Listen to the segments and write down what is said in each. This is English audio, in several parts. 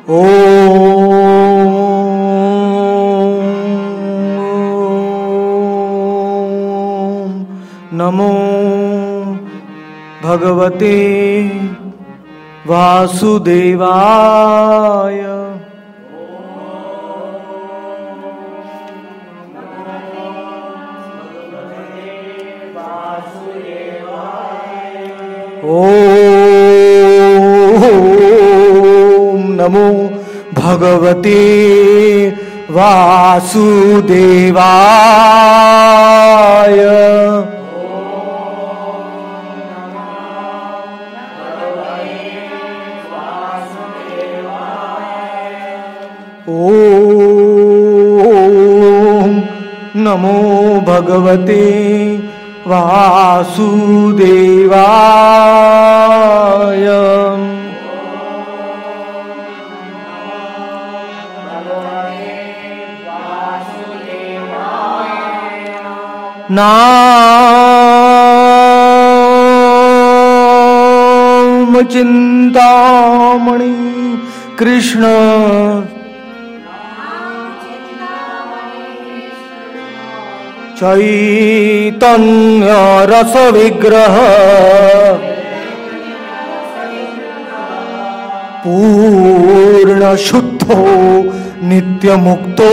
ओम नमो भगवते वासुदेवाय। ओम नमो भगवते वासुदेवाय। ओम नमो भगवते वासुदेवाय। नाम चिंतामणि कृष्ण चैतन्य रस विग्रह पूर्ण शुद्धो नित्य मुक्तो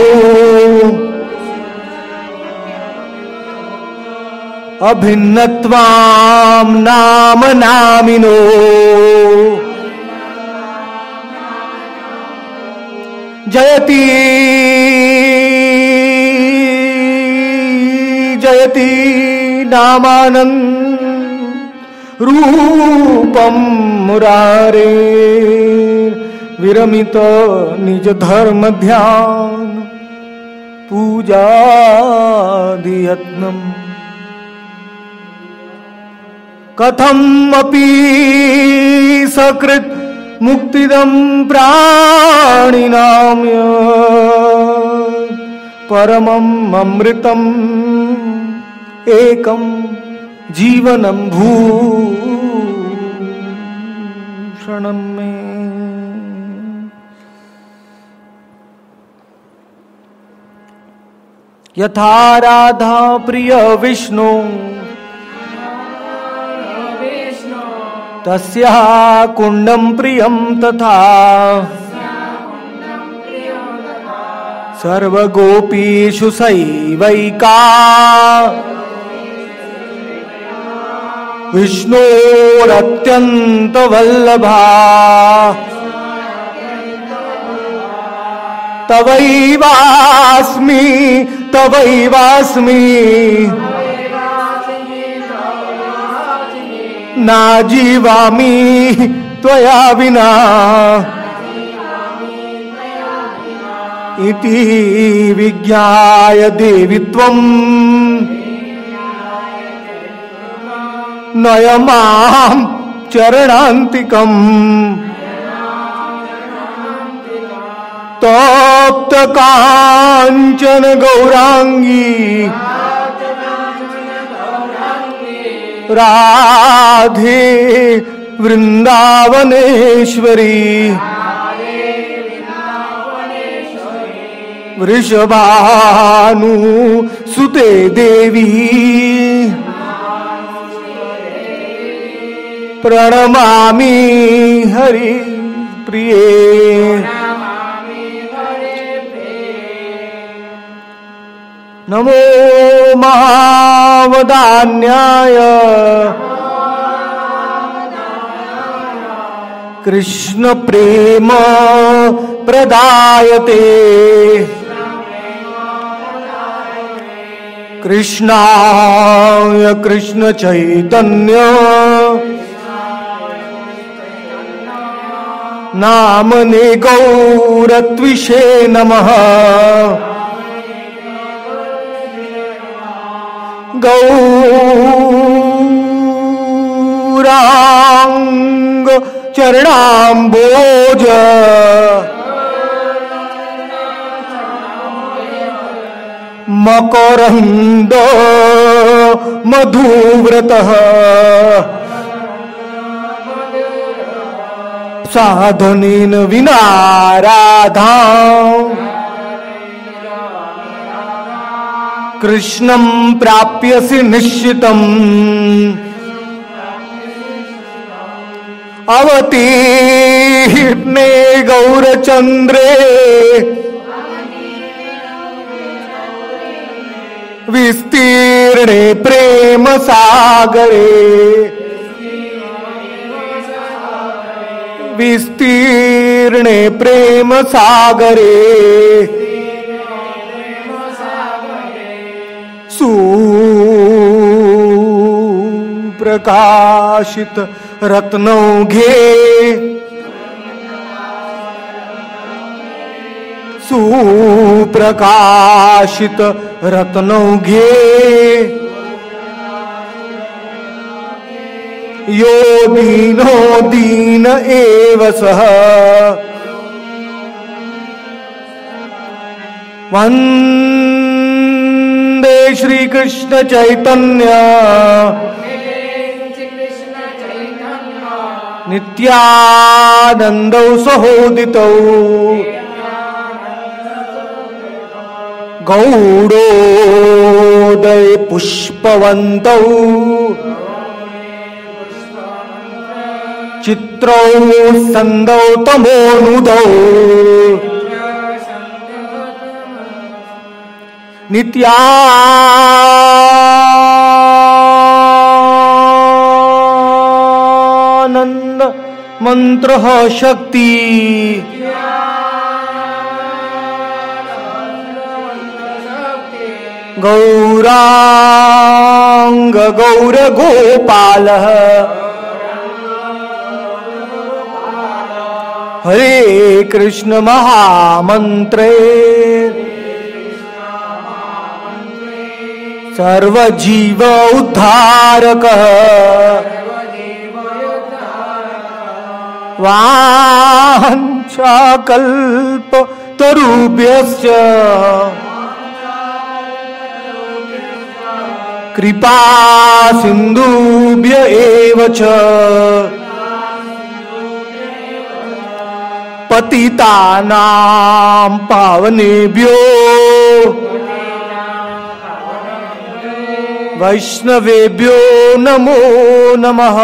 अभिन्नत्वाम नाम नामिनो जयति जयति नामानंद रूपम मुरारे विरमित निज धर्म ध्यान पूजादियत्नम कथम अपि सकृत मुक्तिदं प्राणिनां परमं अमृतम् एकं जीवनं भूषणं मे। यथा राधा प्रिय विष्णु तस्याः कुंडं प्रियं तथा सर्वगोपीषु सैवैका विष्णोरत्यंत वल्लभा तवैवास्मि तवैवास्मि ना जीवामि त्वया विना इति विज्ञाय देवि त्वं नय मां चरणान्तिकम् तप्त कांचन गौरांगी राधे वृंदावनेश्वरी वृषभानु सुते देवी प्रणमामि हरि प्रिये। नमो महावदान्याय कृष्ण प्रेम प्रदायते कृष्णाय कृष्ण चैतन्य नामने गौरत्विषे नमः। गौरांग चरणाम्बोज मकरंद मधुव्रतः साधनेन विना राधा कृष्णं प्राप्यसि निश्चितम् अवतीर्णे गौरचन्द्रे विस्तीर्णे प्रेम सागरे विस्तीर्णे प्रेम सागरे सुप्रकाशित रत्नौघे सुप्रकाशित रत्नौघे यो दीनो दीन एव सः वन्दे श्री कृष्ण चैतन्य नित्यानन्दौ सहोदितौ गौडोदय पुष्पवन्तौ चित्रौ सन्दौ तमोनुदौ नित्यानन्द मंत्रः शक्ति गौरांग गौर गोपालः हरे कृष्ण महामंत्रे सर्वजीव उद्धारकः वाञ्छाकल्प तरुभ्यश्च कृपा सिन्धुभ्य एव च पतितानां पावनेभ्यो वैष्णवेभ्यो नमो नमः।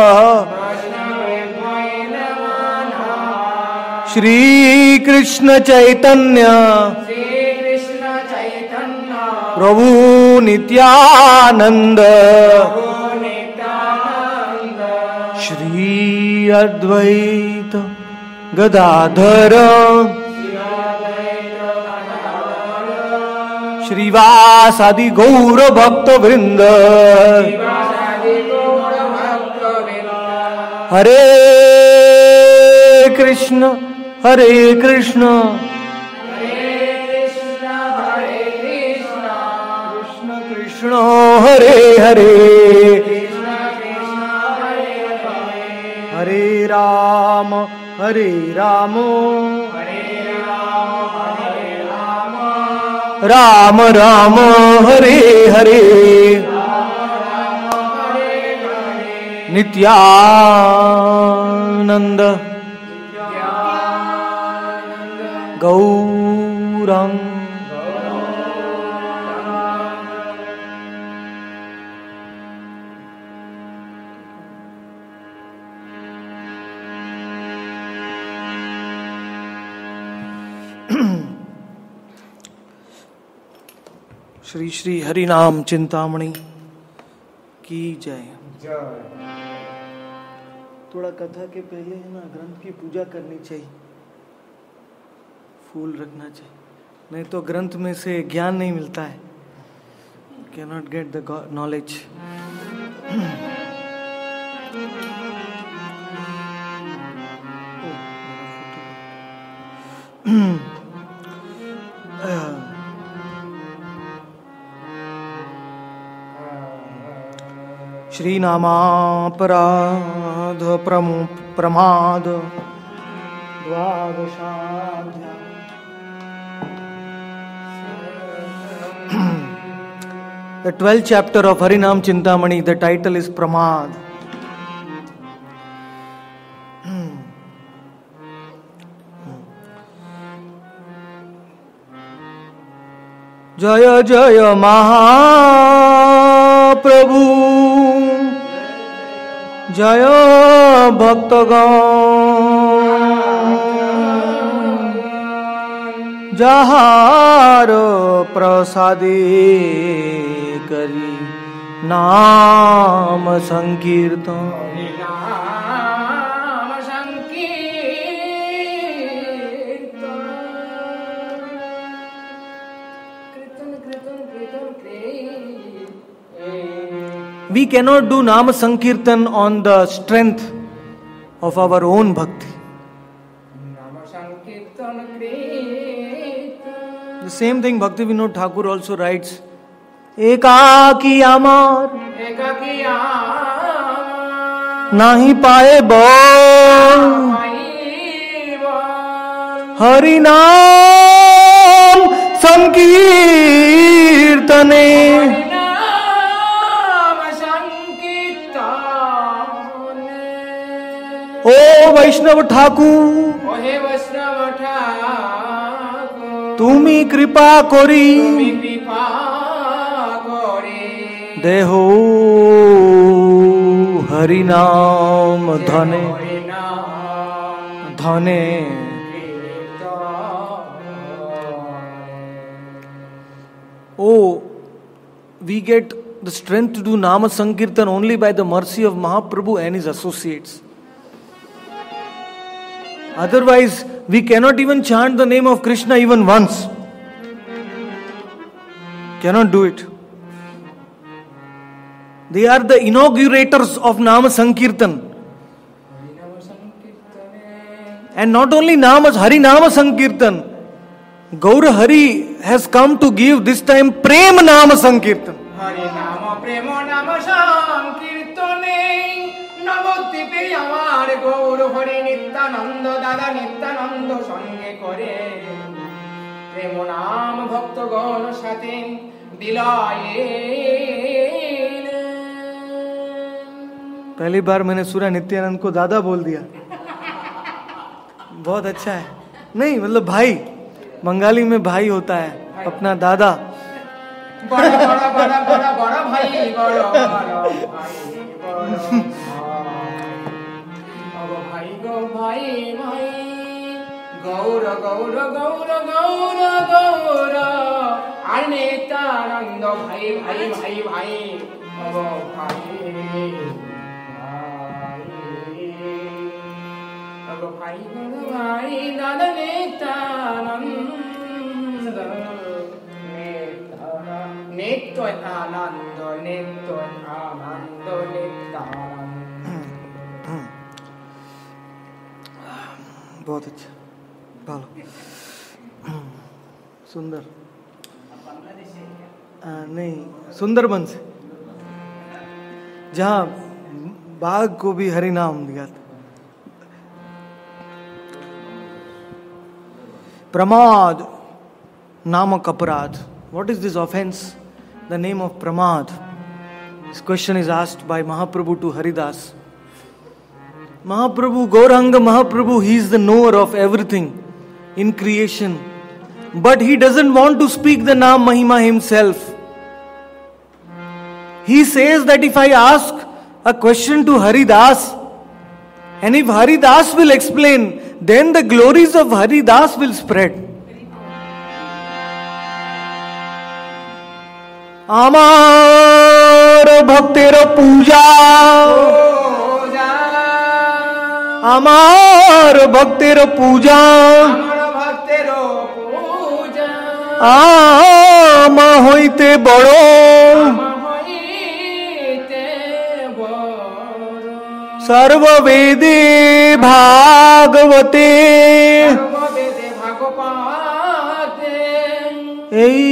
श्री कृष्ण चैतन्य प्रभु नित्यानंद श्री अद्वैत गदाधर श्रीवासादि गौर भक्त वृंद हरे कृष्ण कृष्ण कृष्ण हरे हरे हरे राम राम राम हरे हरे नित्यानंद गौरंग श्री श्री हरि नाम चिंतामणि की जय। थोड़ा कथा के पहले है ना ग्रंथ की पूजा करनी चाहिए, फूल रखना चाहिए, नहीं तो ग्रंथ में से ज्ञान नहीं मिलता है, cannot get the knowledge. Shri नामापराध प्रमाद द्वादशाध्याय। The 12th chapter of Harinam Chintamani, the title is Pramad. जय जय महाप्रभु, जय भक्तगण, जहार प्रसादे करी नाम संकीर्तन। We cannot do Nama Sankirtan on the strength of our own bhakti. The same thing Bhakti Vinod Thakur also writes. Ekaki amar nahi paye bol, Hari Naam Sankirtane. ओ वैष्णव ठाकुर, तुमी कृपा करी देहो हरि नाम धने धने। Oh, we get the strength to do Nama Sankirtan only by the mercy of Mahaprabhu and his associates. Otherwise, we cannot even chant the name of Krishna even once. Cannot do it. They are the inaugurators of Nama Sankirtan. And not only Hari Nama Sankirtan, Gaura Hari has come to give this time Prem Nama Sankirtan. Hari Nama Prema Nama Sankirtane Navadvipe Amar Gaura Hari Nityananda Dada Nityananda Sange Kore Prema Nama Bhakta Gana Satin Dilaye। पहली बार मैंने सूर्य नित्यानंद को दादा बोल दिया, बहुत अच्छा है। नहीं मतलब भाई, बंगाली में भाई होता है अपना दादा। बड़ा बड़ा बड़ा बड़ा बड़ा भाई, बड़ा बड़ा भाई, भाई गो भाई भाई गौर गौर गौर गौर गौर আর নিত্যানন্দ भाई भाई भाई भाई भाई भाई भाई दादा नित्यानंद नित्य आनंद नित्य आनंद नित्यानंद। बहुत अच्छा, बोलो सुंदर। नहीं, सुंदरबन से, जहाँ बाघ को भी हरि नाम दिया था। Pramad namak aparadh. What is this offense? The name of Pramad. This question is asked by Mahaprabhu to Haridas. Mahaprabhu, Gauranga Mahaprabhu, he is the knower of everything in creation. But he doesn't want to speak the Naam Mahima himself. He says that if I ask a question to Haridas, and if Haridas will explain, then the glories of Haridas will spread. Amar bhaktera puja, Amar bhaktera puja, Ama hoite bado, सर्व वेदे भागवते ei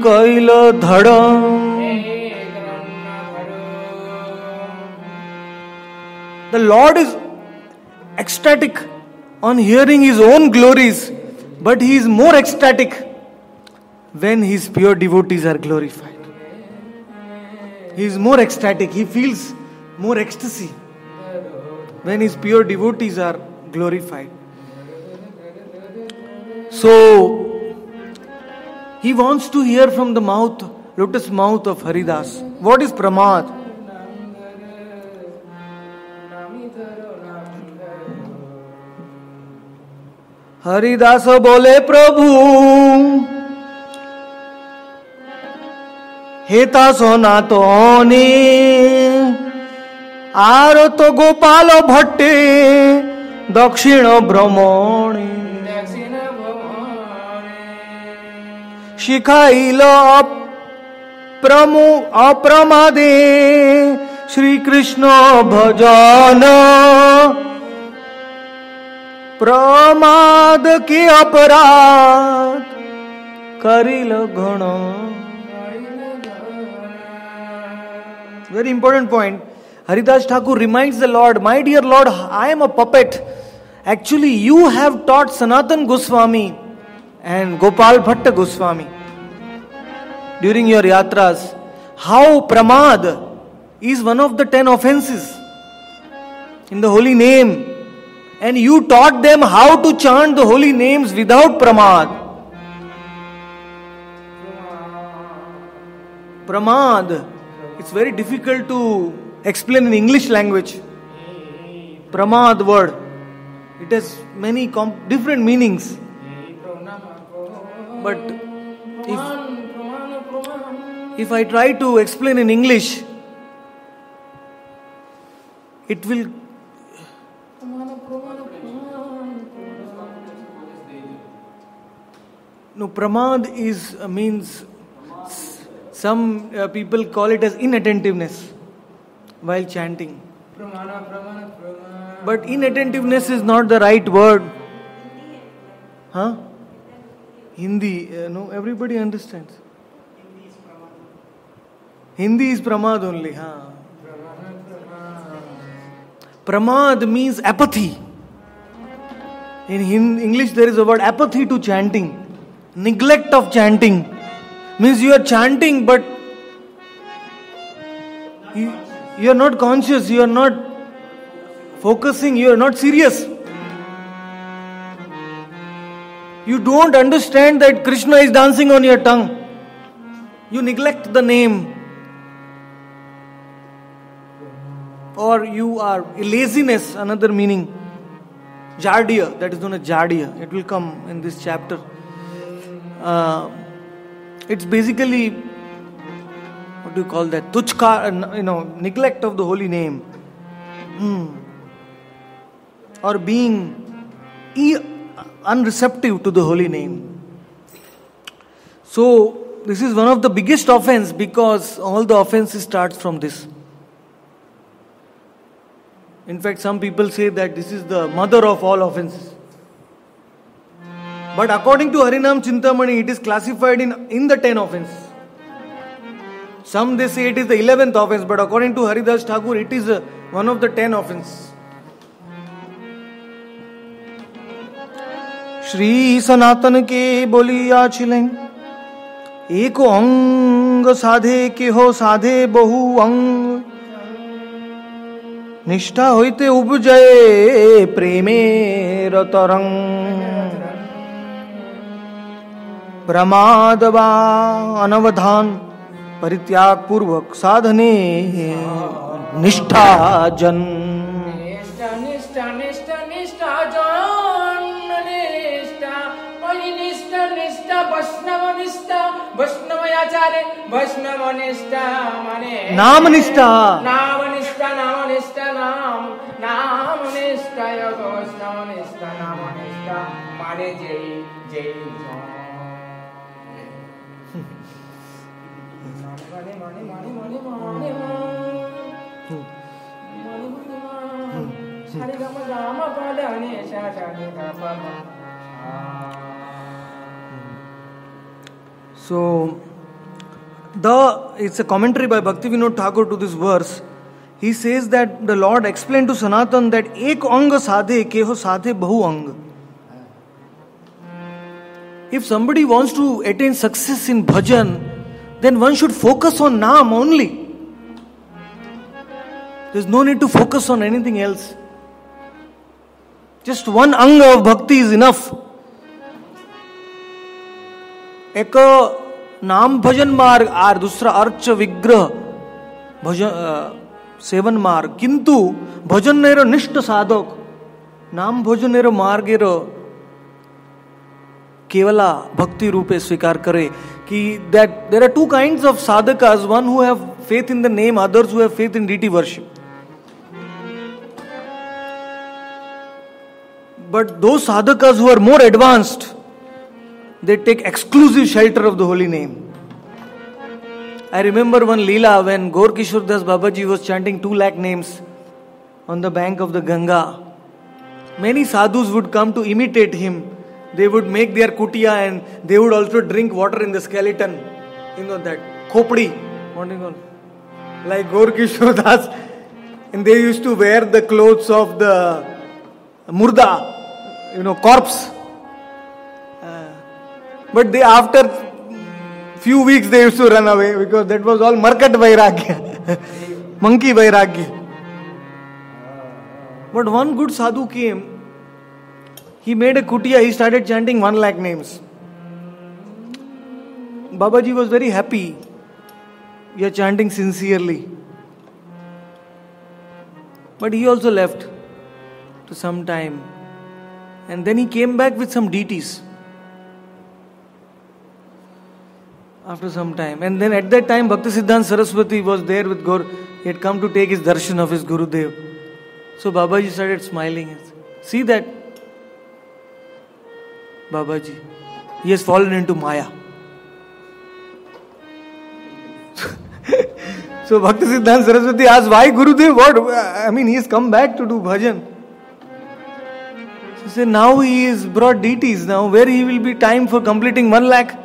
कइल धड़। The Lord is ecstatic on hearing his own glories, but he is more ecstatic when his pure devotees are glorified. He is more ecstatic, he feels more ecstasy when his pure devotees are glorified. So, He wants to hear from the mouth, lotus mouth of Haridas. What is pramad? Haridas बोले प्रभु हेता सनातने are तो गोपाल भट्टे दक्षिण भ्रमणे शिखाइल अप्रमादे श्री कृष्ण भजन प्रमाद के अपराध करिल गण. Very important point. Haridas Thakur reminds the Lord, my dear Lord, I am a puppet. Actually, you have taught Sanatan Goswami and Gopal Bhatta Goswami during your yatras how pramad is one of the 10 offenses in the holy name. And you taught them how to chant the holy names without pramad. Pramad, it's very difficult to explain in English language. Pramad word, it has many different meanings. But if I try to explain in English, it will. No, pramad means some people call it as inattentiveness while chanting. But inattentiveness is not the right word. Huh? Hindi, no, everybody understands. Hindi is pramad only. Huh? Pramad means apathy. In English there is a word apathy to chanting. Neglect of chanting. Means you are chanting but you are not conscious, you are not focusing, you are not serious. You don't understand that Krishna is dancing on your tongue. You neglect the name. Or you are laziness, another meaning. Jardia, that is known as Jardia. It will come in this chapter. It's basically, what do you call that? Tuchka, neglect of the holy name. Or being unreceptive to the holy name. So, this is one of the biggest offense because all the offenses start from this. In fact, some people say that this is the mother of all offenses. But according to Harinam Chintamani, it is classified in the 10 offenses. Some they say it is the 11th offense, but according to Haridas Thakur, it is one of the 10 offenses. Shri Sanatan ke boliya chilen, eko ang sadhe ke ho sadhe bahu ang, निष्ठा होते उपजय प्रेमे रतरंग प्रमादवा अनवधान परित्याग पूर्वक साधने निष्ठा जन निष्ठा निष्ठा निष्ठा निष्ठा जन निष्ठा वही निष्ठा निष्ठा वैष्णव निष्ठा वैष्णवयाचार्य वैष्णव निष्ठा माने नाम निष्ठा नाम निष्ठा नाम निष्ठा नाम नाम निष्ठा योग वैष्णव निष्ठा नाम निष्ठा माने जय जय So, it's a commentary by Bhaktivinoda Thakur to this verse. He says that the Lord explained to Sanatan that ek anga sadhe keho sadhe bahu anga. If somebody wants to attain success in bhajan, then one should focus on Naam only. There is no need to focus on anything else. Just one anga of bhakti is enough. एक नाम भजन मार्ग और दूसरा urge विग्रह भजन seven मार्ग किंतु भजन narrow निष्ठ साधक नाम भजन नेरो मार्गेरो केवला भक्ति रूपे स्वीकार करे कि that there are two kinds of sadhakas, one who have faith in the name, others who have faith in deity worship. But those sadhakas who are more advanced, they take exclusive shelter of the holy name. I remember one Leela when Gaur Kishore Das Babaji was chanting 2 lakh names on the bank of the Ganga. Many sadhus would come to imitate him. They would make their kutia and they would also drink water in the skeleton. You know that khopdi, what do you call? Like Gaur Kishore Das. And they used to wear the clothes of the murda, corpse. But they after few weeks they used to run away because that was all markat vairagya, monkey vairagya. But one good sadhu came. He made a kutia, he started chanting 1 lakh names. Babaji was very happy. We are chanting sincerely. But he also left to some time. And then he came back with some deities. After some time. And then at that time, Bhaktisiddhanta Saraswati was there with Gaur. He had come to take his darshan of his Gurudev. So Babaji started smiling. See that? Babaji, he has fallen into Maya. So Bhaktisiddhanta Saraswati asked, why Gurudev? What? I mean, he has come back to do bhajan. So he said, now he is brought deities. Now where he will be time for completing 1 lakh?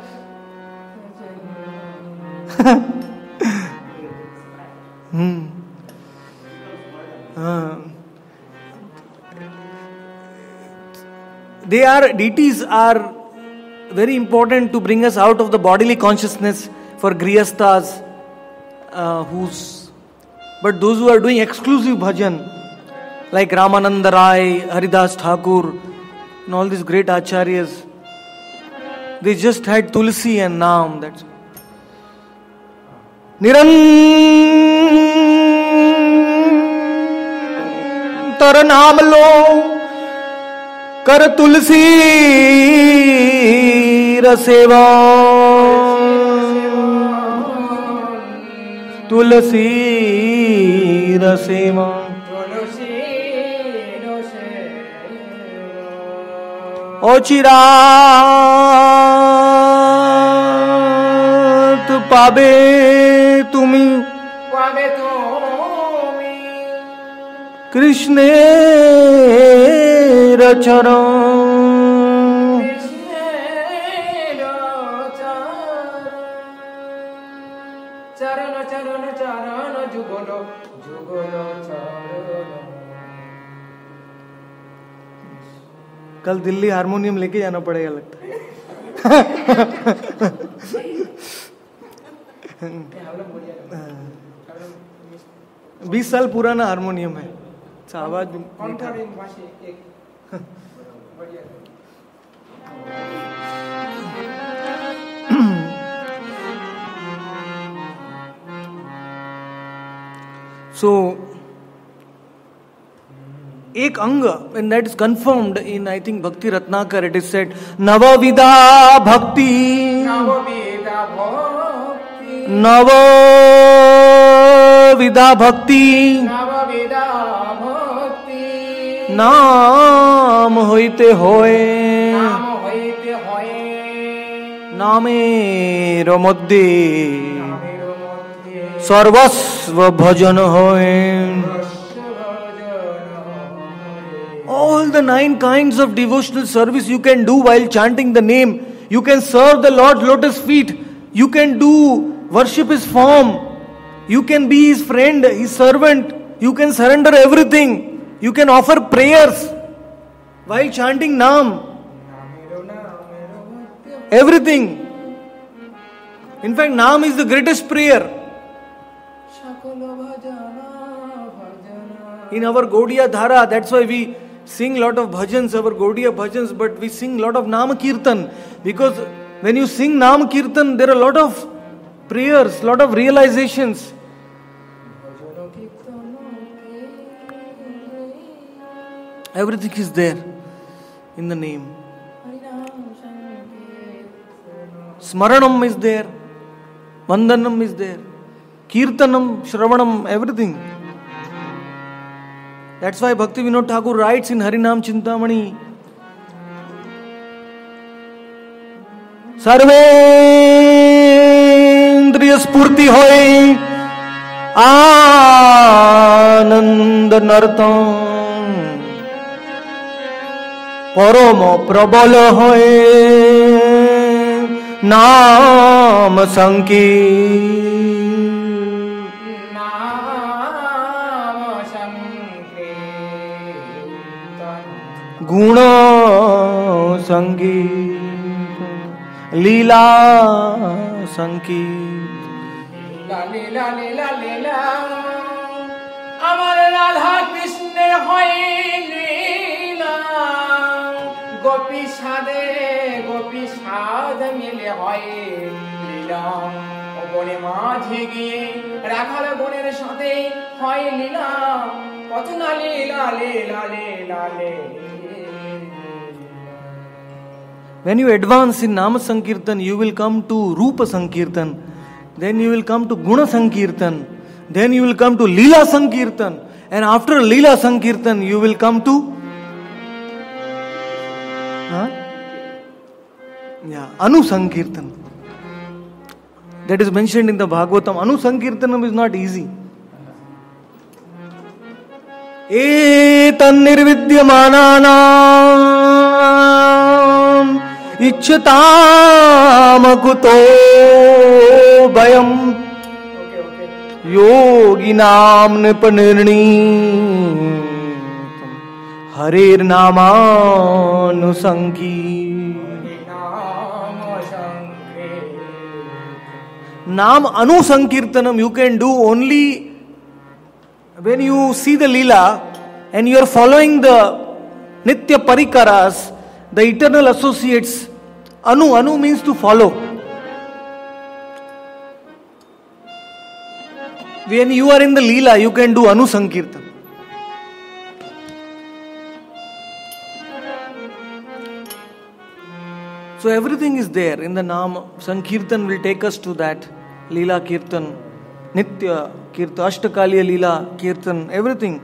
Deities are very important to bring us out of the bodily consciousness for grihasthas, but those who are doing exclusive bhajan, like Ramananda Rai, Haridas Thakur, and all these great acharyas, they just had Tulsi and Naam. That's Nirantar Naam Lo कर तुलसी रसेवा तुलसी रसेवा ओ चिरात पाबे तुमी कृष्णे चरण कल Delhi harmonium लेके जाना पड़ेगा लगता है. 20 साल पुराना हारमोनियम है. आवाज So, एक अंग, and that is confirmed in I think Bhakti Ratnakar, it is said Navavida Bhakti Navavida Bhakti नाम होते होए नामेर मध्य सर्वस्व भजन होए. All the 9 kinds of devotional service you can do while chanting the name. You can serve the Lord's lotus feet. You can do worship His form. You can be His friend, His servant. You can surrender everything. You can offer prayers while chanting Naam. Everything. In fact, Naam is the greatest prayer. In our Gaudiya Dhara, that's why we sing lot of bhajans, our Gaudiya bhajans, but we sing lot of Nama Kirtan. Because When you sing Nam Kirtan, there are a lot of prayers, lot of realizations. Everything is there in the name. Smaranam is there, Vandanam is there, Kirtanam, Shravanam, everything. That's why Bhakti Vinod Thakur writes in Harinam Chintamani, Sarvendriya Spurti hoy Anand Nartam Paramo Prabala hoy Naam Sankirtan Guna Sankirtan लीला संकीर्तन लीला लीला लीला अमर राधा कृष्ण होय लीला गोपी साध मिले होय लीला বনে মাঝে গিয়ে রাখাল বনের সাথে হয় লীলা কত না লীলা লীলা লীলা লীলা. When you advance in Nama Sankirtan, you will come to Rupa Sankirtan, then you will come to Guna Sankirtan, then you will come to Leela Sankirtan, and after Leela Sankirtan, you will come to Anu Sankirtan. That is mentioned in the Bhagavatam. Anu Sankirtanam is not easy. Etan nirvidyamananam Ichchatam kuto bayam yoginam nipanirnitam harir namanu Nam Anu Sankirtanam you can do only when you see the Leela and you are following the Nitya Parikaras, the eternal associates. Anu means to follow. When you are in the Leela, you can do Anu Sankirtan. So everything is there in the Nam. Sankirtan will take us to that. Leela Kirtan, Nitya Kirtan, Ashtakaliya Leela Kirtan, everything.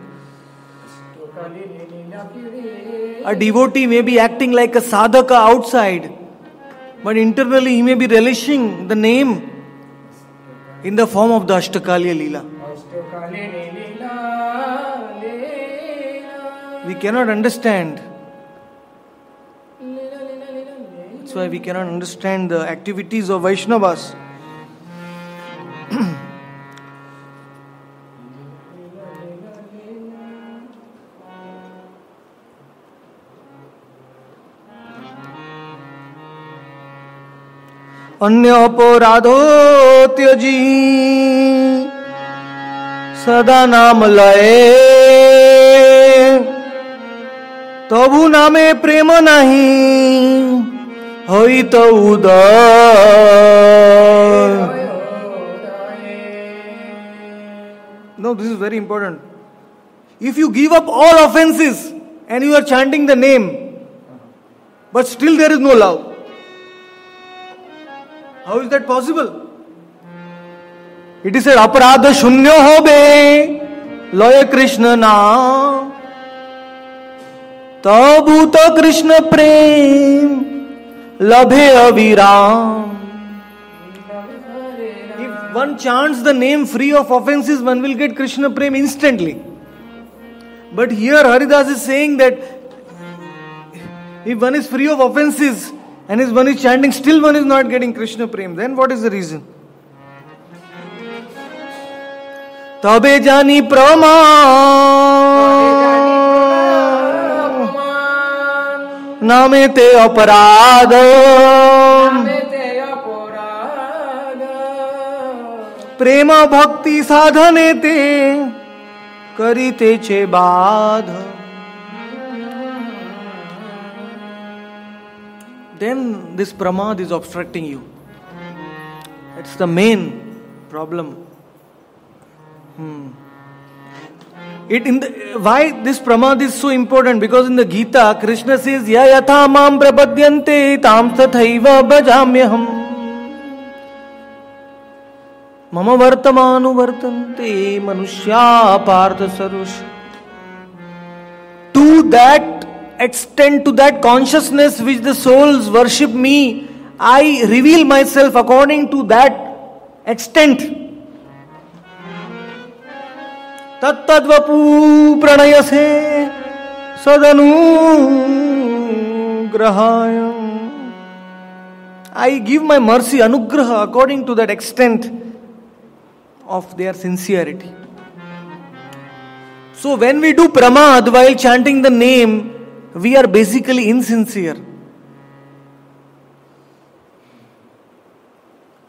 A devotee may be acting like a sadhaka outside, but internally he may be relishing the name in the form of the Ashtakaliya Leela. We cannot understand. That's why we cannot understand the activities of Vaishnavas. अन्य अपराधो त्यजी सदा नाम लये तबु नामे प्रेम नहीं होई तो उदय. No, this is very important. If you give up all offenses and you are chanting the name, but still there is no love, how is that possible? It is said, aparadha shunya hobe loya Krishna naam tabhuta Krishna prem labhe aviram. If one chants the name free of offenses, one will get Krishna prem instantly. But here Haridas is saying that if one is free of offenses and if one is chanting, still one is not getting Krishna prem, then what is the reason? Tabe jani praman name te aparadam prema bhakti sadhane te karite che badha. then this pramad is obstructing you. It's the main problem. Why this pramad is so important? Because in the Gita, Krishna says, Ya yatha mam prapadyante tam tathaiva bhajamyaham. Mama vartamanu vartante manushya partha sarush. To that extent, to that consciousness which the souls worship me, I reveal myself according to that extent. Tattadvapu pranayase sadanugrahayam. I give my mercy, anugraha, according to that extent of their sincerity. So when we do pramad while chanting the name, we are basically insincere.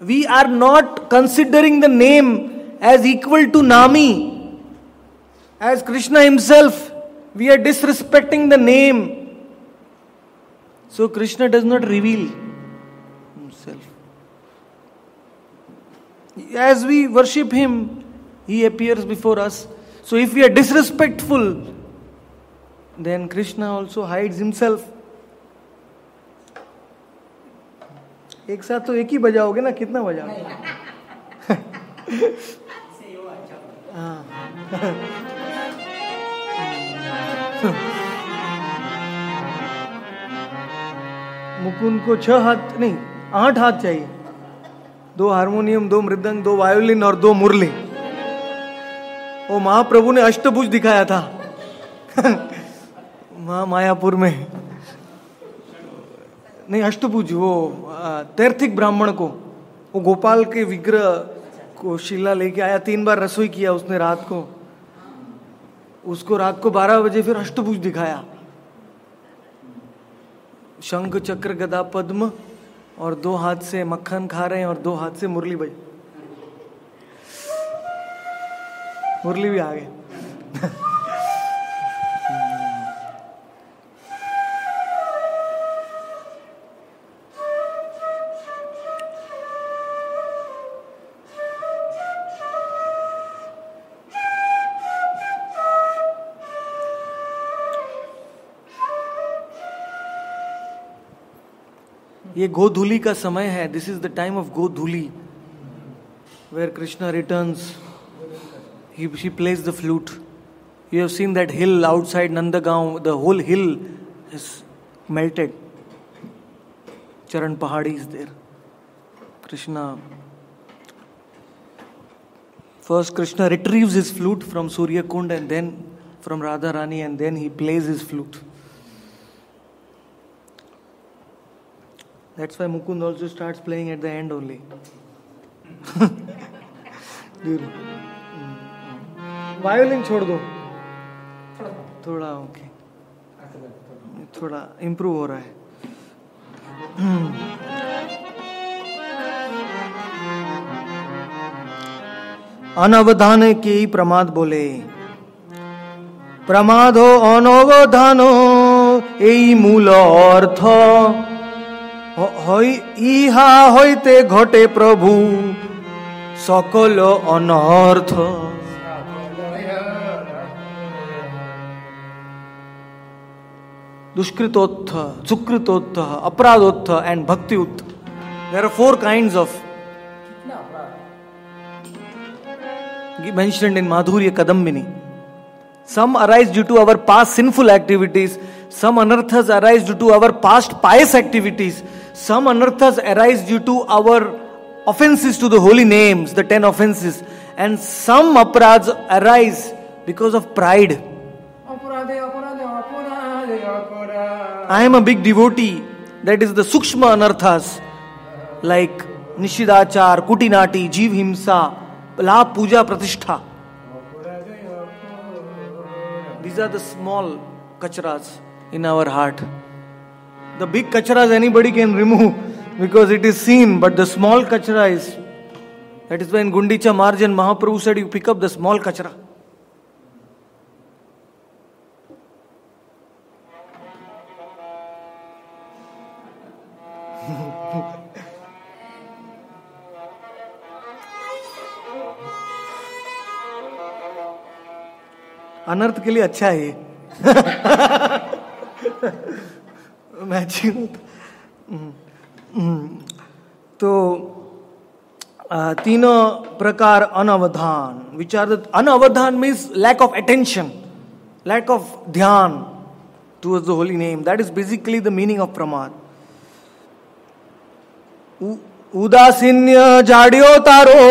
We are not considering the name as equal to Nami. As Krishna himself, we are disrespecting the name. So Krishna does not reveal himself. As we worship him, he appears before us. So if we are disrespectful, then Krishna also hides himself. एक साथ तो एक ही बजाओगे ना, कितना बजाओगे? मुकुंद को 6 हाथ नहीं 8 हाथ चाहिए, 2 हारमोनियम, 2 मृदंग, 2 वायोलिन और 2 मुरली. वो महाप्रभु ने अष्टभुज दिखाया था मायापुर में. नहीं अष्टभुज, वो तैर्थिक ब्राह्मण को, वो गोपाल के विग्रह को शिला लेके आया, 3 बार रसोई किया उसने रात को. उसको रात को 12 बजे फिर अष्टभुज दिखाया. शंख चक्र गदा पद्म, और 2 हाथ से मक्खन खा रहे हैं और 2 हाथ से मुरली बज. मुरली भी आ गए. ये गोधूली का समय है. This is the time of godhuli, where Krishna returns. She plays the flute. You have seen that hill outside Nandagaon. The whole hill is melted. Charan Pahadi is there. Krishna. First Krishna retrieves his flute from Surya Kund and then from Radha Rani, and then he plays his flute. That's why Mukund also starts playing at the end only. Violin छोड़ दो थोड़ा. Okay, थोड़ा improve हो रहा है. अनवधान के प्रमाद बोले. प्रमाद हो अनवधानो এই মূল অর্থ. ইহা হইতে ঘটে প্রভু সকল অনর্থ. Dushkritotha, Sukritotha, Apradotha and Bhaktiutha. There are 4 kinds of mentioned in Madhurya Kadambini. Some arise due to our past sinful activities. Some anarthas arise due to our past pious activities. Some anarthas arise due to our offenses to the holy names, the 10 offenses. And some apradhas arise because of pride. I am a big devotee. That is the Sukshma anarthas, like Nishidachar, Kutinati, Jeev Himsa, Labh Puja Pratishtha. These are the small kacharas in our heart. The big kacharas anybody can remove because it is seen, but the small kachara is. That is when Gundicha Marjan Mahaprabhu said, you pick up the small kachara. अनर्थ के लिए अच्छा है ये। Matching. तो तीनों प्रकार अनवधान, विच आर द अनवधान means lack of attention, lack of ध्यान towards the holy name. That is basically the meaning of प्रमाद. उदासीन्य जाड्यो तारो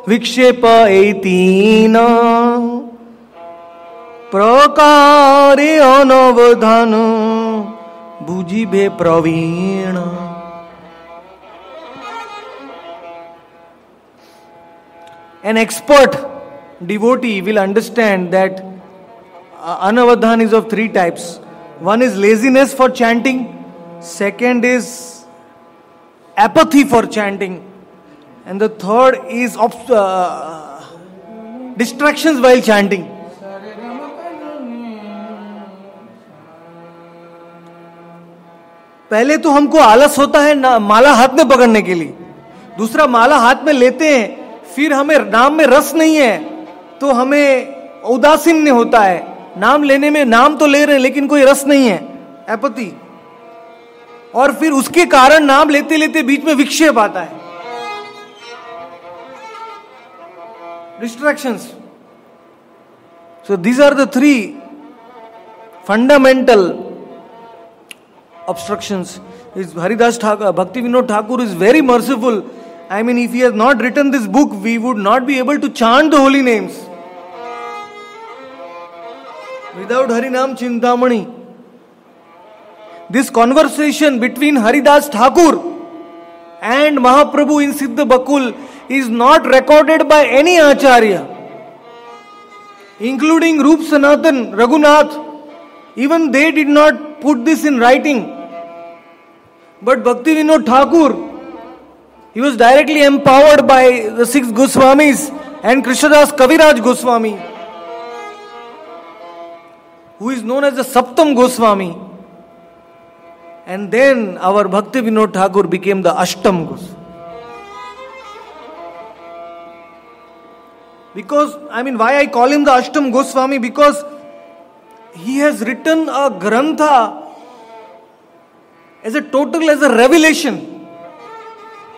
विक्षेप एतीन प्रकारे अनवधान बुझिबे Praveen. An expert devotee will understand that anavadhan is of three types. One is laziness for chanting, second is apathy for chanting, and the third is distractions while chanting. पहले तो हमको आलस होता है ना माला हाथ में पकड़ने के लिए, दूसरा माला हाथ में लेते हैं फिर हमें नाम में रस नहीं है तो हमें उदासीन्य होता है. नाम लेने में नाम तो ले रहे हैं लेकिन कोई रस नहीं है, एपैथी. और फिर उसके कारण नाम लेते लेते बीच में विक्षेप आता है, distractions. So these are the three fundamental obstructions. Haridas Thakur, Bhakti Vinod Thakur is very merciful. I mean, if he has not written this book, we would not be able to chant the holy names. Without Harinam Chintamani. This conversation between Haridas Thakur and Mahaprabhu in Siddha Bakul is not recorded by any Acharya, including Rup Sanatan, Raghunath. Even they did not put this in writing. But Bhakti Vinod Thakur, he was directly empowered by the six Goswamis and Krishnadas Kaviraj Goswami, who is known as the Saptam Goswami. And then our Bhakti Vinod Thakur became the Ashtam Goswami. Because, why I call him the Ashtam Goswami? Because he has written a Grantha as a revelation.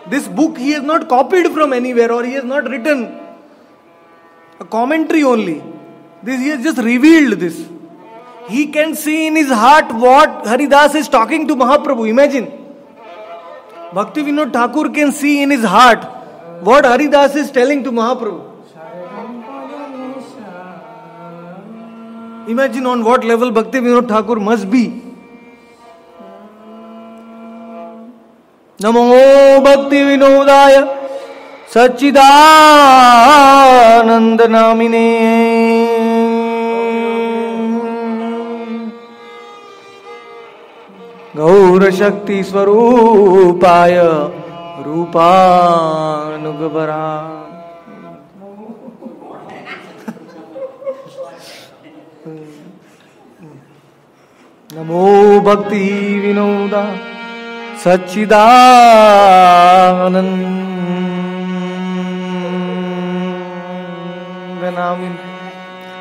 This book he has not copied from anywhere, or he has not written a commentary only. He has just revealed this. He can see in his heart what Haridas is talking to Mahaprabhu. Imagine. Bhakti Vinod Thakur can see in his heart what Haridas is telling to Mahaprabhu. Imagine on what level Bhakti Vinod Thakur must be. Namo Bhakti Vinodaya Sachidananda Namine Gaura Shakti Swarupaya Rupanugavara. Namo Bhakti Vinoda Sachidananda Namine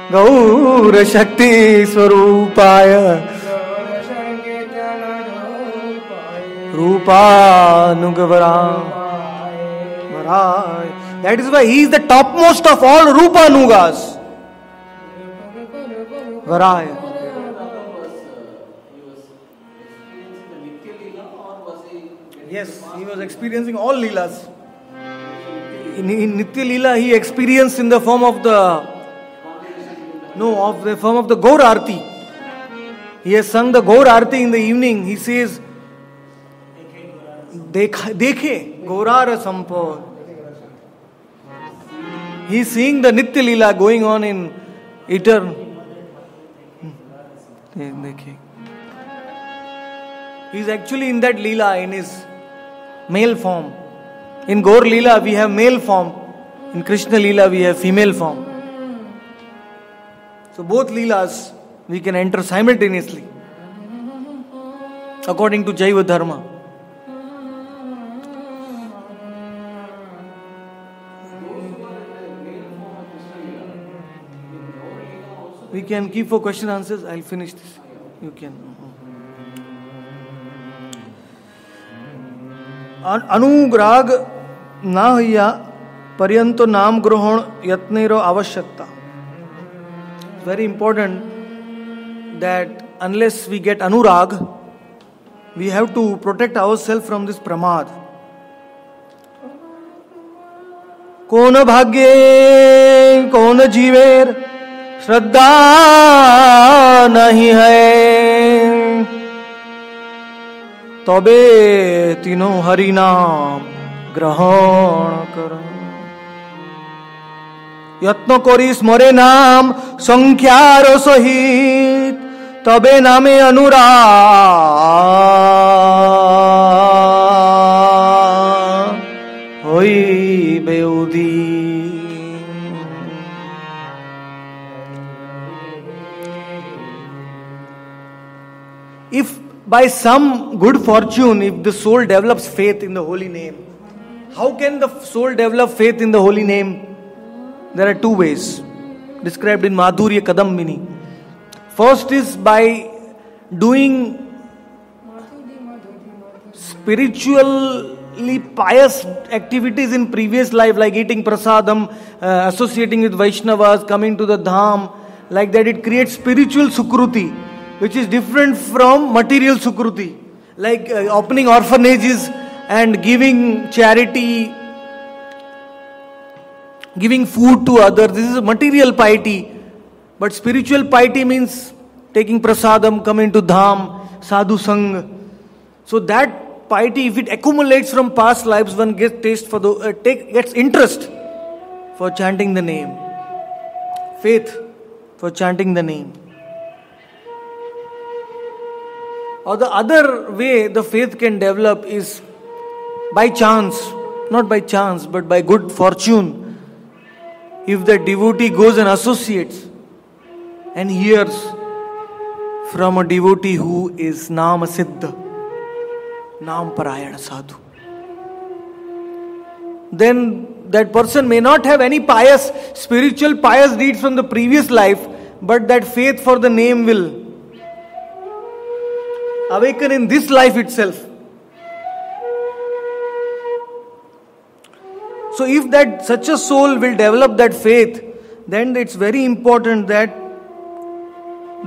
Gaura Shakti Swarupaya Rupanugavara. That is why he is the topmost of all Rupanugas. Varaya. Yes, he was experiencing all Leelas. In Nitya Leela, he experienced in the form of the Gaur Arti. He has sung the Gaur Arti in the evening. He says, Dekhe Gaurara Sampod. He is seeing the Nitya Leela going on in eternal. He is actually in that Leela in his male form. In Gaur Leela we have male form. In Krishna Leela we have female form. So both Leelas we can enter simultaneously according to Jaiva Dharma. We can keep for question answers. I'll finish this. You can. अनुग्राग ना होइया पर्यंतो नाम ग्रहण यत्नेरो आवश्यकता. Very important that unless we get anurag, we have to protect ourselves from this pramad. कौन भाग्ये कौन जीवेर श्रद्धा नहीं है, तबे तीनों हरि नाम ग्रहण कर. यत्न करी स्मरे नाम संख्यार सहित, तबे नामे अनुराग होई बेउदी. If by some good fortune, if the soul develops faith in the holy name, how can the soul develop faith in the holy name? There are two ways described in Madhurya Kadambini. First is by doing spiritually pious activities in previous life, like eating prasadam, associating with Vaishnavas, coming to the dham. Like that, it creates spiritual sukruti, which is different from material sukruti, like opening orphanages and giving charity, giving food to others. This is material piety. But spiritual piety means taking prasadam, coming to dham, sadhu sang. So that piety, if it accumulates from past lives, one gets taste for the gets interest for chanting the name, faith for chanting the name. Or the other way the faith can develop is by chance, not by chance, but by good fortune. If the devotee goes and associates and hears from a devotee who is Nam Siddha, Nam Parayana Sadhu, then that person may not have any spiritual pious deeds from the previous life, but that faith for the name will awaken in this life itself. So if that such a soul will develop that faith, then it's very important that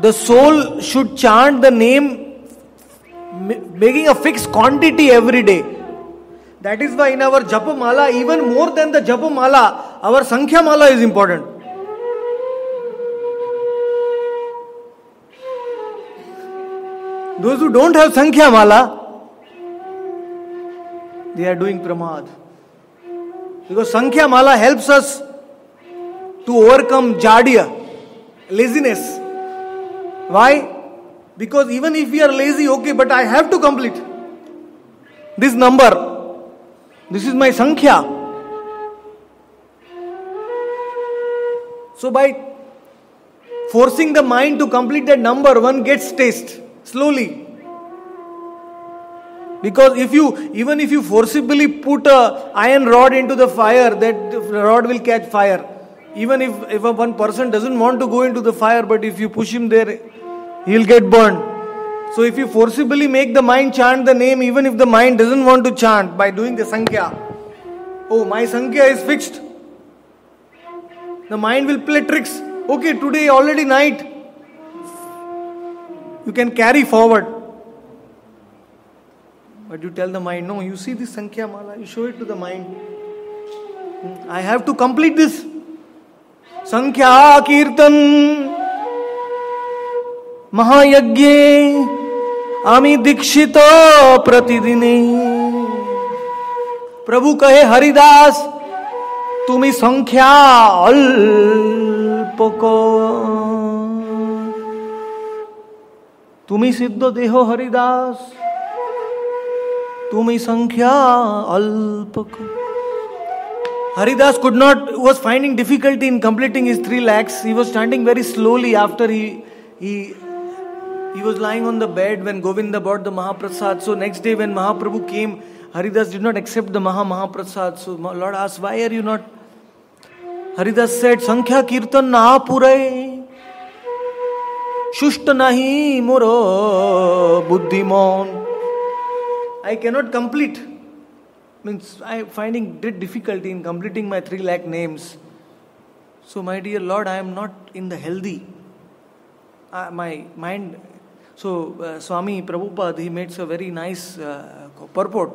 the soul should chant the name, making a fixed quantity every day. That is why in our Japa Mala, even more than the Japa Mala, our Sankhya Mala is important. Those who don't have Sankhya Mala, they are doing pramad. Because Sankhya Mala helps us to overcome jadya, laziness. Why? Because even if we are lazy, okay, but I have to complete this number. This is my Sankhya. So by forcing the mind to complete that number, one gets taste slowly. Because even if you forcibly put a iron rod into the fire, that rod will catch fire. Even if one person doesn't want to go into the fire, but if you push him there, he'll get burned. So if you forcibly make the mind chant the name, even if the mind doesn't want to chant, by doing the Sankhya, oh, my Sankhya is fixed. The mind will play tricks. Okay, today already night. You can carry forward. But you tell the mind, no, you see this Sankhya Mala, you show it to the mind. I have to complete this. Sankhya Kirtan Mahayagye Ami Dikshito Pratidini. Prabhu kahe Haridas, tumi Sankhya Alpako. Tumi Siddho Deho Haridas, tumi Sankhya Alpako. Haridas was finding difficulty in completing his 3 lakhs. He was standing very slowly after he was lying on the bed when Govinda brought the Mahaprasad. So next day when Mahaprabhu came, Haridas did not accept the Mahaprasad. So Lord asked, why are you not? Haridas said, Sankhya Kirtan na purai. Shushta nahi moro buddhimon. I cannot complete. Means I am finding great difficulty in completing my 3 lakh names. So my dear Lord, I am not in the healthy. My mind. So Swami Prabhupada, he makes a very nice purport.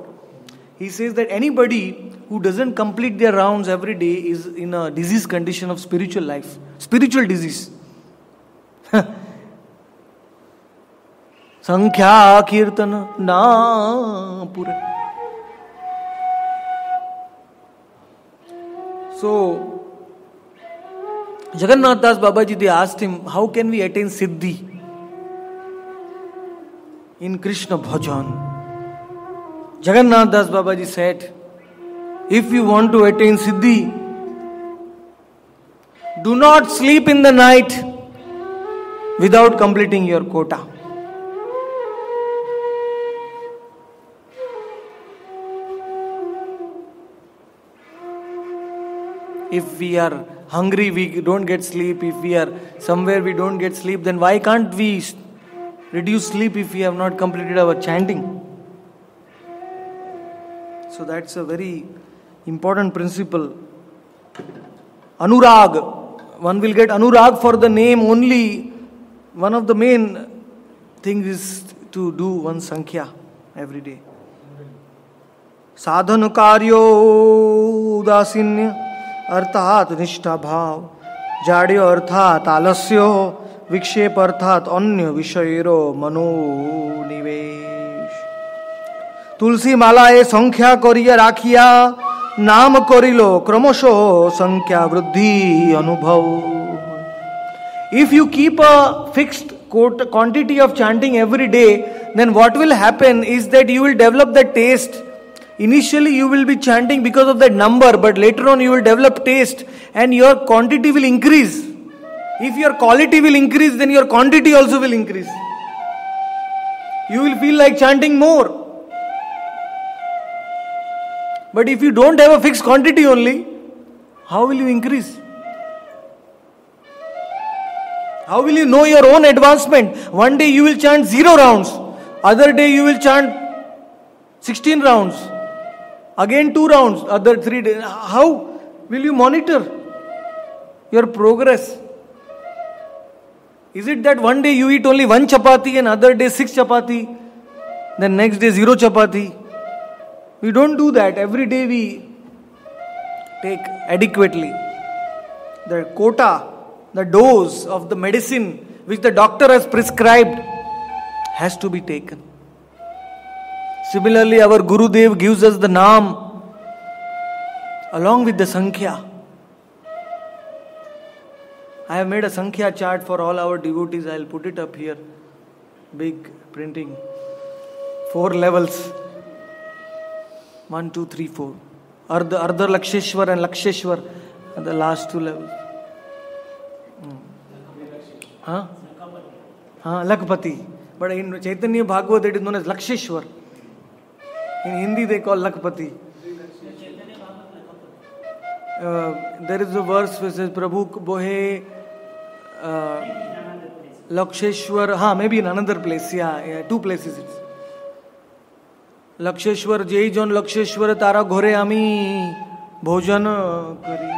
He says that anybody who doesn't complete their rounds every day is in a disease condition of spiritual life. Spiritual disease. Sankhya kirtan na pura. So Jagannath Das Babaji, they asked him, how can we attain Siddhi in Krishna Bhajan? Jagannath Das Babaji said, if you want to attain Siddhi, do not sleep in the night without completing your quota. If we are hungry, we don't get sleep. If we are somewhere, we don't get sleep. Then why can't we reduce sleep if we have not completed our chanting? So that's a very important principle. Anurag. One will get anurag for the name only. One of the main things is to do one sankhya every day. Sadhana karyo udasinya अर्थात निष्ठा भाव जाड्य अर्थात आलस्य विक्षेप अर्थात अन्य विषयरो मनोनिवेश तुलसी माला ए संख्या करिया राखिया नाम करिलो क्रमश संख्या वृद्धि अनुभव. If you keep a fixed quantity of chanting every day, then what will happen is that you will develop the taste. Initially you will be chanting because of that number, but later on you will develop taste and your quantity will increase. If your quality will increase, then your quantity also will increase. You will feel like chanting more. But if you don't have a fixed quantity only, how will you increase? How will you know your own advancement? One day you will chant 0 rounds. Other day you will chant 16 rounds. Again 2 rounds, other 3 days. How will you monitor your progress? Is it that one day you eat only 1 chapati and other day 6 chapati, then next day 0 chapati? We don't do that. Every day we take adequately. The quota, the dose of the medicine which the doctor has prescribed has to be taken. Similarly, our Gurudev gives us the Naam along with the Sankhya. I have made a Sankhya chart for all our devotees. I will put it up here. Big printing. 4 levels. 1, 2, 3, 4. Ardha Laksheshwar and Laksheshwar are the last 2 levels. Lakpati. But in Chaitanya Bhagavad it is known as Laksheshwar. In Hindi they call Lakpati. There is a verse which says Prabhu Bohe Laksheshwar. Maybe in another place. Yeah, 2 places it's. Laksheshwar Jai Jon Laksheshwar Tara Ghore Ami Bhojan Kari.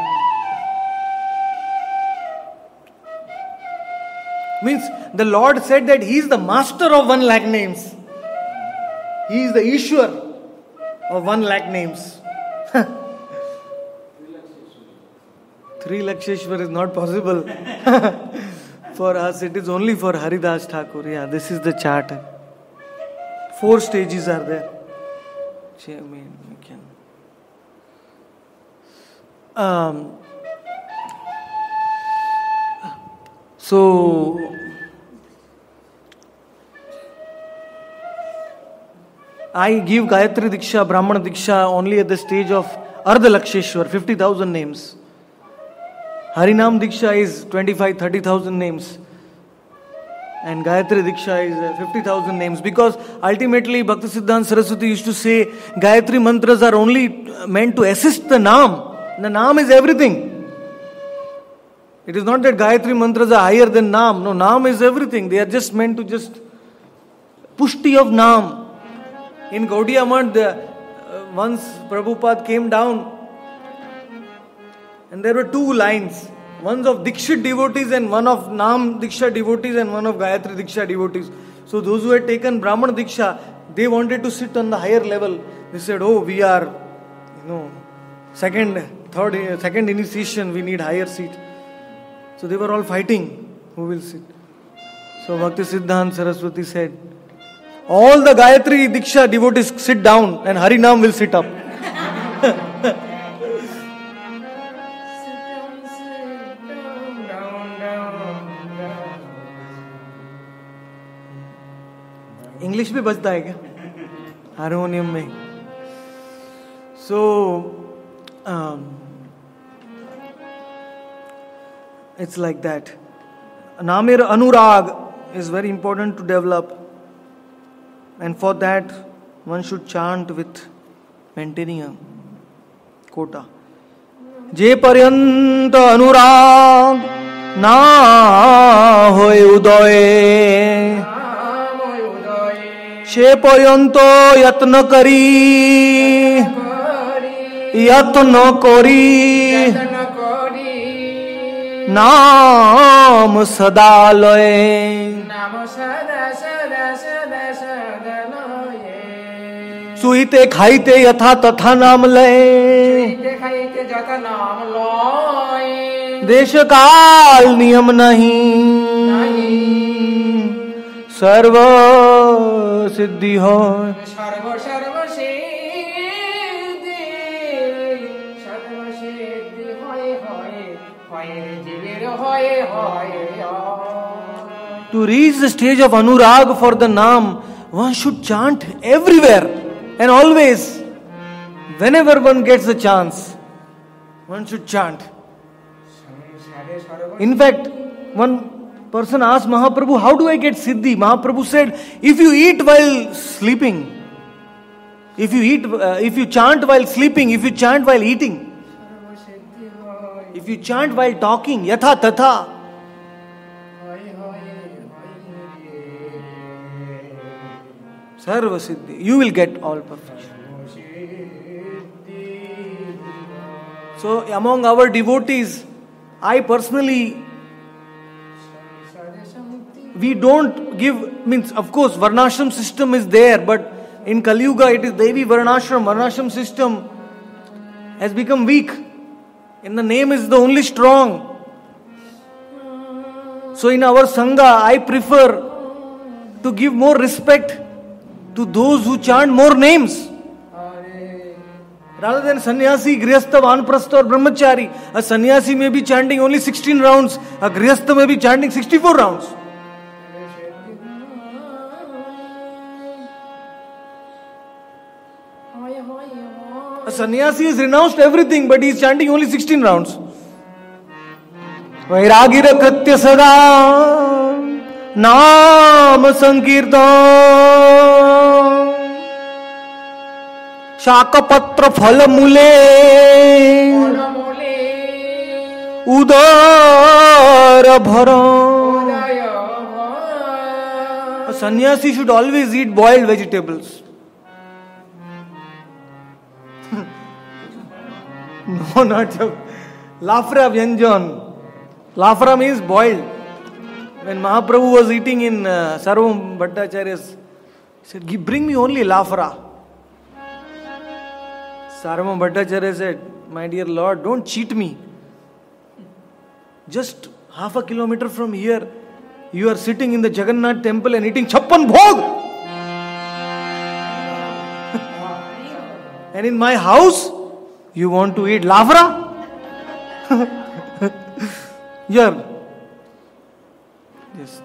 Means the Lord said that He is the master of 1 lakh names. He is the Ishwar of 1 lakh names. 3 Laksheshwar is not possible. For us, it is only for Haridas Thakur. Yeah, this is the chart. 4 stages are there. So, I give Gayatri Diksha, Brahmana Diksha only at the stage of Ardha Laksheshwar, 50,000 names. Harinam Diksha is 25-30,000 names. And Gayatri Diksha is 50,000 names. Because ultimately Bhaktisiddhanta Saraswati used to say, Gayatri mantras are only meant to assist the Naam. The Naam is everything. It is not that Gayatri mantras are higher than Naam. No, Naam is everything. They are just meant to just pushti of Naam. In Gaudiya Math, once Prabhupada came down and there were two lines. One of Dikshit devotees and one of Naam Diksha devotees and one of Gayatri Diksha devotees. So those who had taken Brahman Diksha, they wanted to sit on the higher level. They said, oh, we are, second initiation, we need higher seat. So they were all fighting, who will sit. So Bhakti Siddhanta Saraswati said, all the Gayatri Diksha devotees sit down and Harinam will sit up. English भी बजता है क्या harmonium में? So it's like that. Namir Anurag is very important to develop, and for that one should chant with maintaining a quota. Je paryant anurag na hoy udoy, she paryant yatna kari, yatna kori, नाम सदा लय, सुईते खाईते यथा तथा नाम लय, देश काल नियम नहीं, सर्व सिद्धि हो, to reach the stage of Anurag for the Naam, one should chant everywhere and always. Whenever one gets a chance, one should chant. In fact, one person asked Mahaprabhu, how do I get Siddhi? Mahaprabhu said, if you eat while sleeping, if you chant while sleeping, if you chant while eating, if you chant while talking, yatha tatha, sarva siddhi, you will get all perfection. So among our devotees, I personally, we don't give, means of course Varnashram system is there, but in Kali Yuga it is Devi Varnashram. Varnashram system has become weak. In the name is the only strong. So in our Sangha, I prefer to give more respect to those who chant more names. Rather than sannyasi, grihastha, vanprastha or brahmachari. A sannyasi may be chanting only 16 rounds. A grihastha may be chanting 64 rounds. A sannyasi has renounced everything, but he is chanting only 16 rounds. Vairagi rakhatya sada naam sankirtan shakapatra phala mule udara bharam. A sannyasi should always eat boiled vegetables. No, not Lafra Vyanjan. Lafra means boiled. When Mahaprabhu was eating in Sarvam Bhattacharya's, he said, bring me only Lafra. Sarvam Bhattacharya said, my dear Lord, don't cheat me. Just half a kilometer from here, you are sitting in the Jagannath temple and eating Chappan Bhog. And in my house, you want to eat Lafra? Yeah. Just.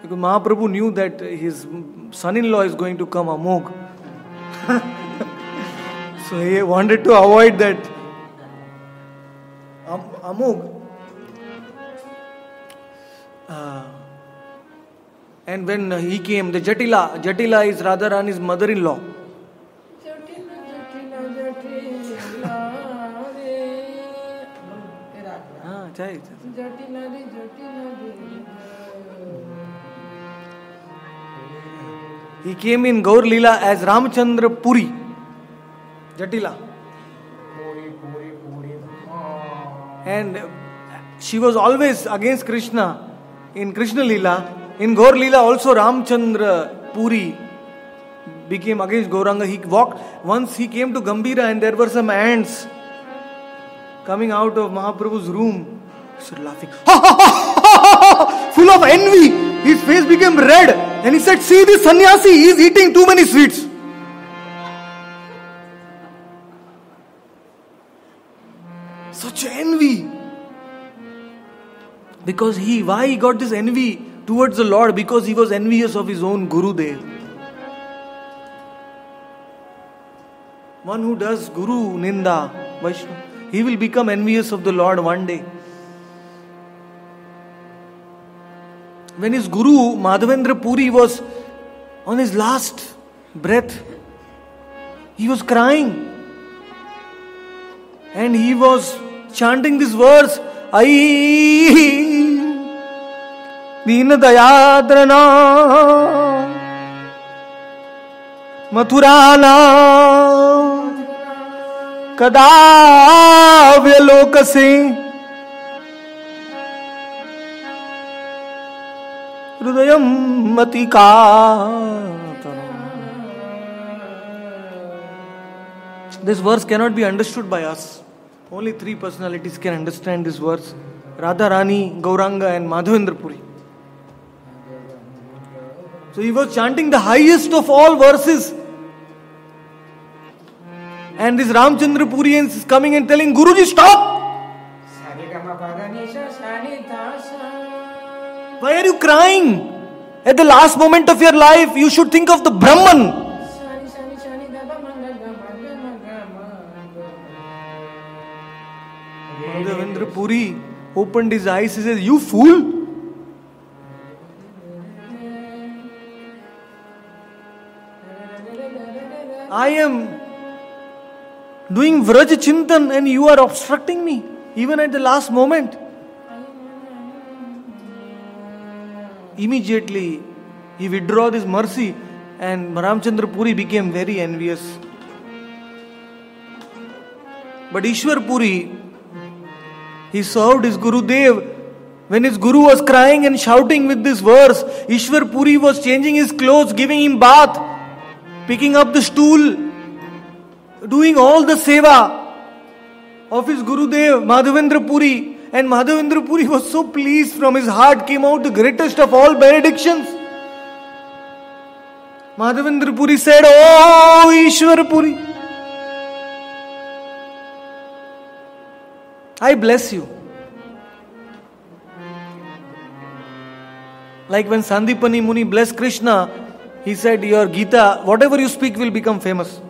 Because Mahaprabhu knew that his son-in-law is going to come Amog. So he wanted to avoid that. Amog. And when he came, the Jatila is Radharani's mother-in-law. है. He came in Gaur Leela as Ramchandra Puri. Jatila. And she was always against Krishna in Krishna Leela. In Gaur Leela also Ramchandra Puri became against Gauranga. He walked, once he came to Gambhira and there were some ants coming out of Mahaprabhu's room. He started laughing. Full of envy. His face became red. And he said, see this sannyasi, he is eating too many sweets. Such envy. Because why he got this envy towards the Lord? Because he was envious of his own Gurudev. One who does Guru Ninda, Vaishnava, he will become envious of the Lord one day. When his Guru Madhavendra Puri was on his last breath, he was crying. And he was chanting this verse, Ai Dina Dayadrana Mathurana Kadavya Lokase Hrudayam Matika. This verse cannot be understood by us. Only three personalities can understand this verse: Radharani, Gauranga, and Madhavendra Puri. So he was chanting the highest of all verses. And this Ramchandra Purian is coming and telling, Guruji, stop! Why are you crying? At the last moment of your life, you should think of the Brahman. Madhavendra Puri opened his eyes. He says, you fool! I am doing Vraj Chintan and you are obstructing me, even at the last moment. Immediately, he withdrew this mercy and Ramchandra Puri became very envious. But Ishwar Puri, he served his Gurudev. When his Guru was crying and shouting with this verse, Ishwar Puri was changing his clothes, giving him bath, picking up the stool, doing all the seva of his Gurudev, Madhavendra Puri. And Madhavendra Puri was so pleased, from his heart came out the greatest of all benedictions. Madhavendra Puri said, Oh Ishwar Puri, I bless you. Like when Sandipani Muni blessed Krishna, he said, your Gita, whatever you speak will become famous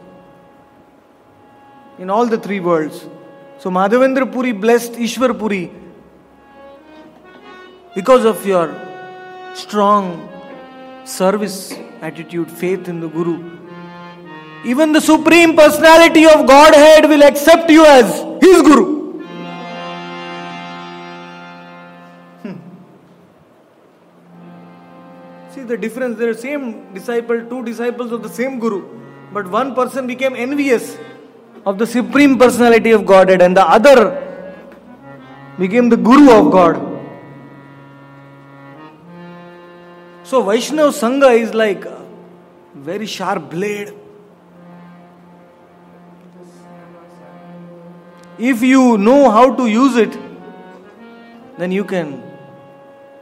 in all the three worlds. So Madhavendra Puri blessed Ishwar Puri because of your strong service attitude, faith in the Guru. Even the Supreme Personality of Godhead will accept you as His Guru. See the difference, there are same disciple, two disciples of the same Guru, but one person became envious of the Supreme Personality of Godhead and the other became the Guru of God. So Vaishnava Sangha is like a very sharp blade. If you know how to use it, then you can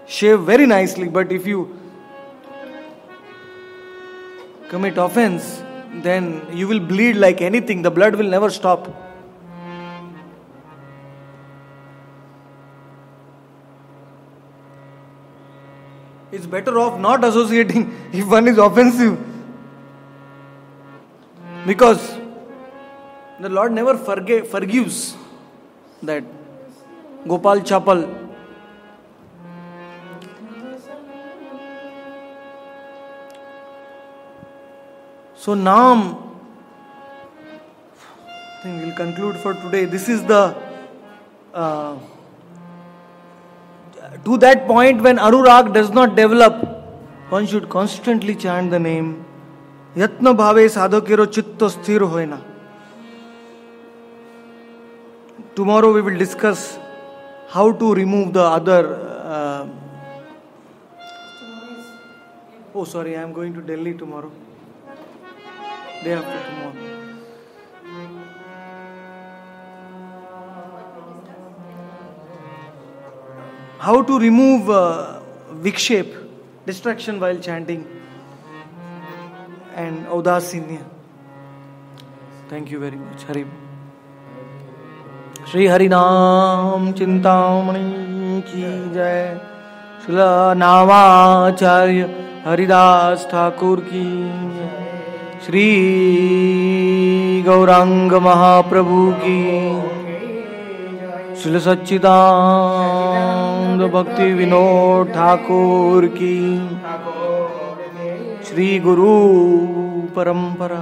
shave very nicely. But if you commit offense, then you will bleed like anything. The blood will never stop. It's better off not associating if one is offensive. Because the Lord never forgives that Gopal Chapal. So Naam, I think we'll conclude for today. This is the to that point when anurag does not develop, one should constantly chant the name. Yatna bhave sadhakero chitta sthir hoina. Tomorrow we will discuss how to remove the other. Oh, sorry, I am going to Delhi tomorrow. Day after tomorrow. How to remove vikshep, distraction while chanting, and audasinya. Thank you very much. Hari. Shri Harinam Chintamani ki jai. Shila Namacharya Haridas Thakur ki. Shri Gauranga Mahaprabhu ki. Shila Satchidananda Bhakti Vinod Thakur ki. Shri Guru Parampara.